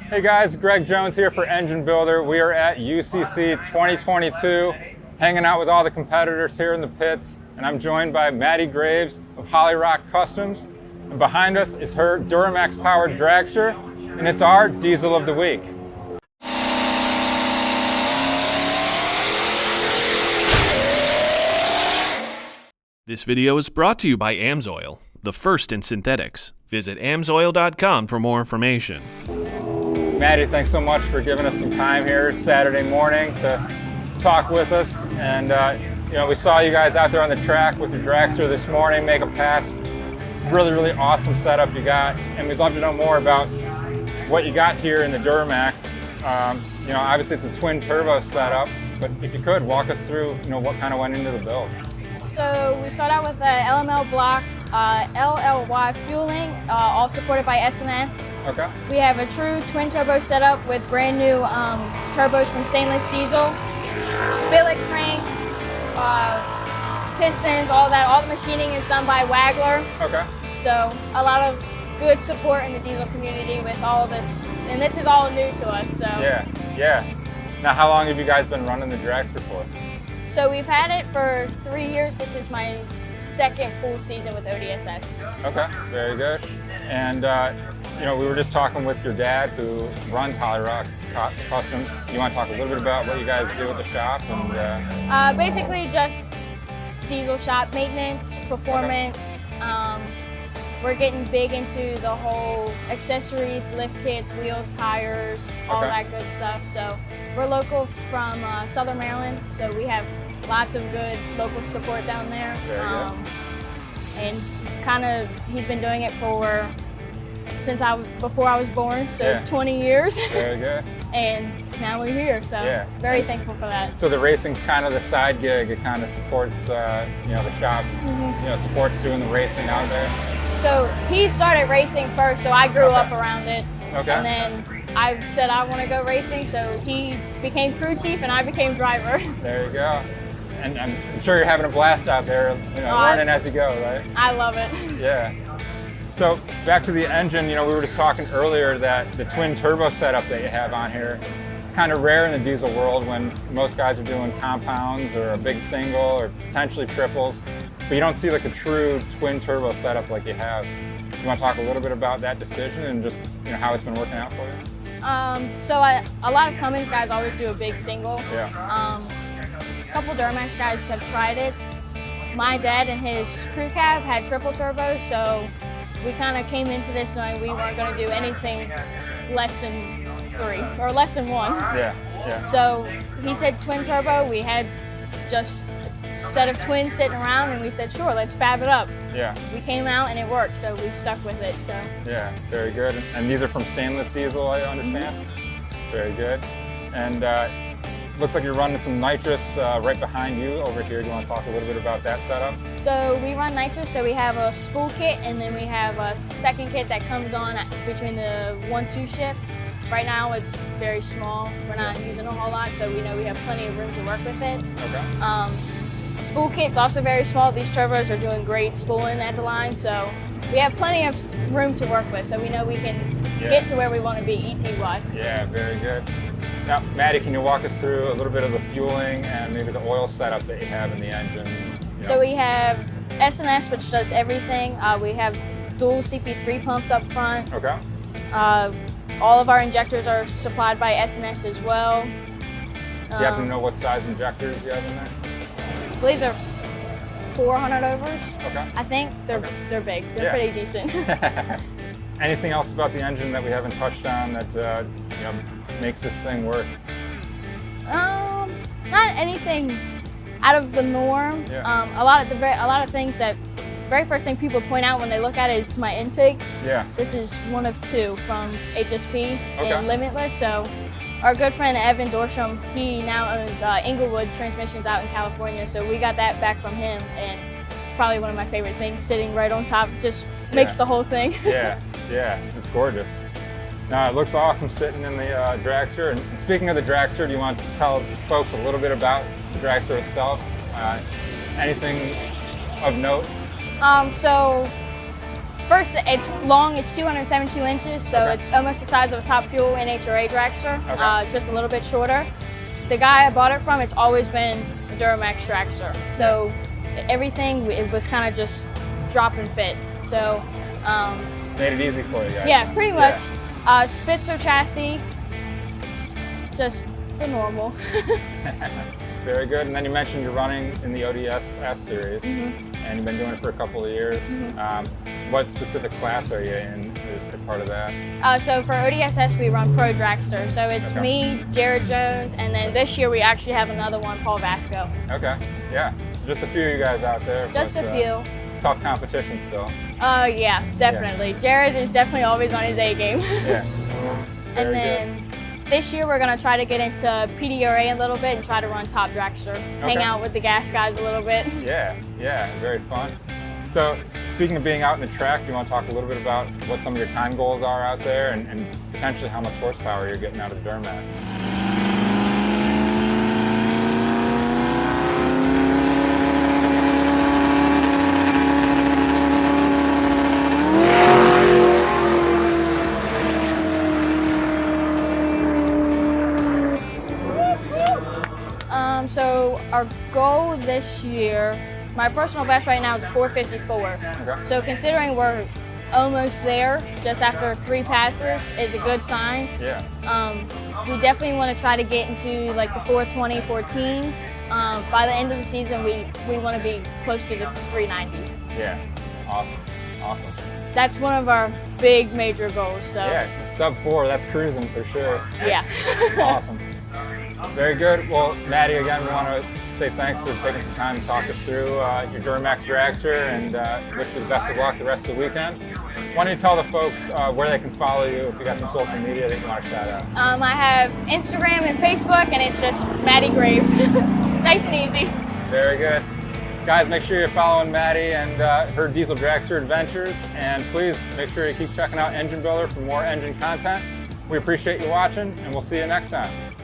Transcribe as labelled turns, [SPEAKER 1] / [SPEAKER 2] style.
[SPEAKER 1] Hey guys, Greg Jones here for Engine Builder. We are at UCC 2022, hanging out with all the competitors here in the pits, and I'm joined by Mattie Graves of Hollyrock Customs. And behind us is her Duramax powered dragster, and it's our Diesel of the Week.
[SPEAKER 2] This video is brought to you by AMSOIL, the first in synthetics. Visit amsoil.com for more information.
[SPEAKER 1] Mattie, thanks so much for giving us some time here Saturday morning to talk with us. And we saw you guys out there on the track with your dragster this morning, make a pass. Really awesome setup you got, and we'd love to know more about what you got here in the Duramax. Obviously it's a twin turbo setup, but if you could walk us through, what kind of went into the build.
[SPEAKER 3] So we start out with a LML block, LLY fueling, all supported by SNS.
[SPEAKER 1] Okay.
[SPEAKER 3] We have a true twin turbo setup with brand new turbos from stainless diesel, billet crank, pistons, all that. All the machining is done by Wagler.
[SPEAKER 1] Okay.
[SPEAKER 3] So a lot of good support in the diesel community with all of this, and this is all new to us. So
[SPEAKER 1] yeah. Now, how long have you guys been running the dragster for?
[SPEAKER 3] So we've had it for 3 years. This is my second full season with ODSS.
[SPEAKER 1] Okay, very good. And we were just talking with your dad who runs Hollyrock Customs. You want to talk a little bit about what you guys do at the shop? And
[SPEAKER 3] basically just diesel shop maintenance, performance.
[SPEAKER 1] Okay.
[SPEAKER 3] We're getting big into the whole accessories, lift kits, wheels, tires, all that good stuff. So we're local from Southern Maryland, so we have lots of good local support down there.
[SPEAKER 1] Very
[SPEAKER 3] And he's been doing it before I was born, so 20 years.
[SPEAKER 1] Very good.
[SPEAKER 3] And now we're here, so very thankful for that.
[SPEAKER 1] So the racing's kind of the side gig. It kind of supports, the shop, supports doing the racing out there.
[SPEAKER 3] So he started racing first, so I grew up around it.
[SPEAKER 1] Okay.
[SPEAKER 3] And then I said I want to go racing, so he became crew chief and I became driver.
[SPEAKER 1] There you go. And I'm sure you're having a blast out there, learning as you go, right?
[SPEAKER 3] I love it.
[SPEAKER 1] Yeah. So back to the engine, we were just talking earlier that the twin turbo setup that you have on here, it's kind of rare in the diesel world when most guys are doing compounds or a big single or potentially triples, but you don't see like a true twin turbo setup like you have. You want to talk a little bit about that decision and just how it's been working out for you?
[SPEAKER 3] A lot of Cummins guys always do a big single.
[SPEAKER 1] Yeah.
[SPEAKER 3] A couple Duramax guys have tried it. My dad and his crew cab had triple turbos, so we kind of came into this knowing we weren't going to do anything less than 3 or less than 1.
[SPEAKER 1] Yeah.
[SPEAKER 3] So he said twin turbo. We had just a set of twins sitting around, and we said, sure, let's fab it up.
[SPEAKER 1] Yeah.
[SPEAKER 3] We came out and it worked, so we stuck with it. So.
[SPEAKER 1] Yeah, very good. And these are from stainless diesel, I understand? Mm-hmm. Very good. And looks like you're running some nitrous right behind you over here. Do you want to talk a little bit about that setup?
[SPEAKER 3] So we run nitrous, so we have a spool kit and then we have a second kit that comes on between the 1-2 shift. Right now it's very small. We're not using a whole lot, so we know we have plenty of room to work with it.
[SPEAKER 1] Okay.
[SPEAKER 3] Spool kit's also very small. These turbos are doing great spooling at the line, so we have plenty of room to work with, so we know we can get to where we want to be ET-wise.
[SPEAKER 1] Yeah, very good. Now, Mattie, can you walk us through a little bit of the fueling and maybe the oil setup that you have in the engine?
[SPEAKER 3] So we have SNS, which does everything. We have dual CP3 pumps up front.
[SPEAKER 1] Okay.
[SPEAKER 3] All of our injectors are supplied by SNS as well.
[SPEAKER 1] Do you happen to know what size injectors you have in there?
[SPEAKER 3] I believe they're 400 overs.
[SPEAKER 1] Okay.
[SPEAKER 3] I think they're big. They're pretty decent.
[SPEAKER 1] Anything else about the engine that we haven't touched on that makes this thing work?
[SPEAKER 3] Not anything out of the norm.
[SPEAKER 1] Yeah.
[SPEAKER 3] A lot of things that very first thing people point out when they look at it is my intake.
[SPEAKER 1] Yeah.
[SPEAKER 3] This is one of 2 from HSP and Limitless. So our good friend Evan Dorsham, he now owns Inglewood Transmissions out in California. So we got that back from him, and it's probably one of my favorite things. Sitting right on top just makes the whole thing.
[SPEAKER 1] Yeah, it's gorgeous. Now, it looks awesome sitting in the dragster. And speaking of the dragster, do you want to tell folks a little bit about the dragster itself? Anything of note?
[SPEAKER 3] So First, it's long, it's 272 inches, so
[SPEAKER 1] Okay.
[SPEAKER 3] it's almost the size of a Top Fuel NHRA dragster.
[SPEAKER 1] Okay.
[SPEAKER 3] It's just a little bit shorter. The guy I bought it from, it's always been a Duramax dragster. So everything, it was kind of just drop and fit. So
[SPEAKER 1] Made it easy for you guys.
[SPEAKER 3] yeah, pretty much.
[SPEAKER 1] Yeah.
[SPEAKER 3] Spitzer chassis, just the normal.
[SPEAKER 1] Very good. And then you mentioned you're running in the ODSS series, and you've been doing it for a couple of years. What specific class are you in as part of that?
[SPEAKER 3] So for ODSS, we run Pro Dragster. So it's
[SPEAKER 1] Okay.
[SPEAKER 3] me, Jared Jones, and then this year we actually have another one, Paul Vasco.
[SPEAKER 1] Okay, yeah. So just a few of you guys out there.
[SPEAKER 3] Just
[SPEAKER 1] but,
[SPEAKER 3] a few.
[SPEAKER 1] Tough competition still.
[SPEAKER 3] Yeah, definitely. Jared is definitely always on his A game.
[SPEAKER 1] Yeah.
[SPEAKER 3] And
[SPEAKER 1] Very
[SPEAKER 3] then
[SPEAKER 1] good.
[SPEAKER 3] this year we're gonna try to get into PDRA a little bit and try to run Top Dragster. Hang
[SPEAKER 1] Okay.
[SPEAKER 3] out with the gas guys a little bit.
[SPEAKER 1] Yeah, very fun. So speaking of being out in the track, you want to talk a little bit about what some of your time goals are out there and potentially how much horsepower you're getting out of the Duramax.
[SPEAKER 3] So our goal this year, my personal best right now is a 454.
[SPEAKER 1] Okay.
[SPEAKER 3] So considering we're almost there, just after 3 passes, is a good sign.
[SPEAKER 1] Yeah.
[SPEAKER 3] We definitely want to try to get into like the 420, 14s. By the end of the season, we want to be close to the 390s.
[SPEAKER 1] Yeah. Awesome.
[SPEAKER 3] That's one of our big major goals. So
[SPEAKER 1] Yeah, sub 4, that's cruising for sure.
[SPEAKER 3] yeah.
[SPEAKER 1] Awesome. Very good. Well, Mattie, again, we want to say thanks for taking some time to talk us through your Duramax dragster, and wish you the best of luck the rest of the weekend. Why don't you tell the folks where they can follow you if you got some social media that you want to shout out?
[SPEAKER 3] I have Instagram and Facebook, and it's just Mattie Graves. Nice and easy.
[SPEAKER 1] Very good. Guys, make sure you're following Mattie and her diesel dragster adventures, and please make sure you keep checking out Engine Builder for more engine content. We appreciate you watching, and we'll see you next time.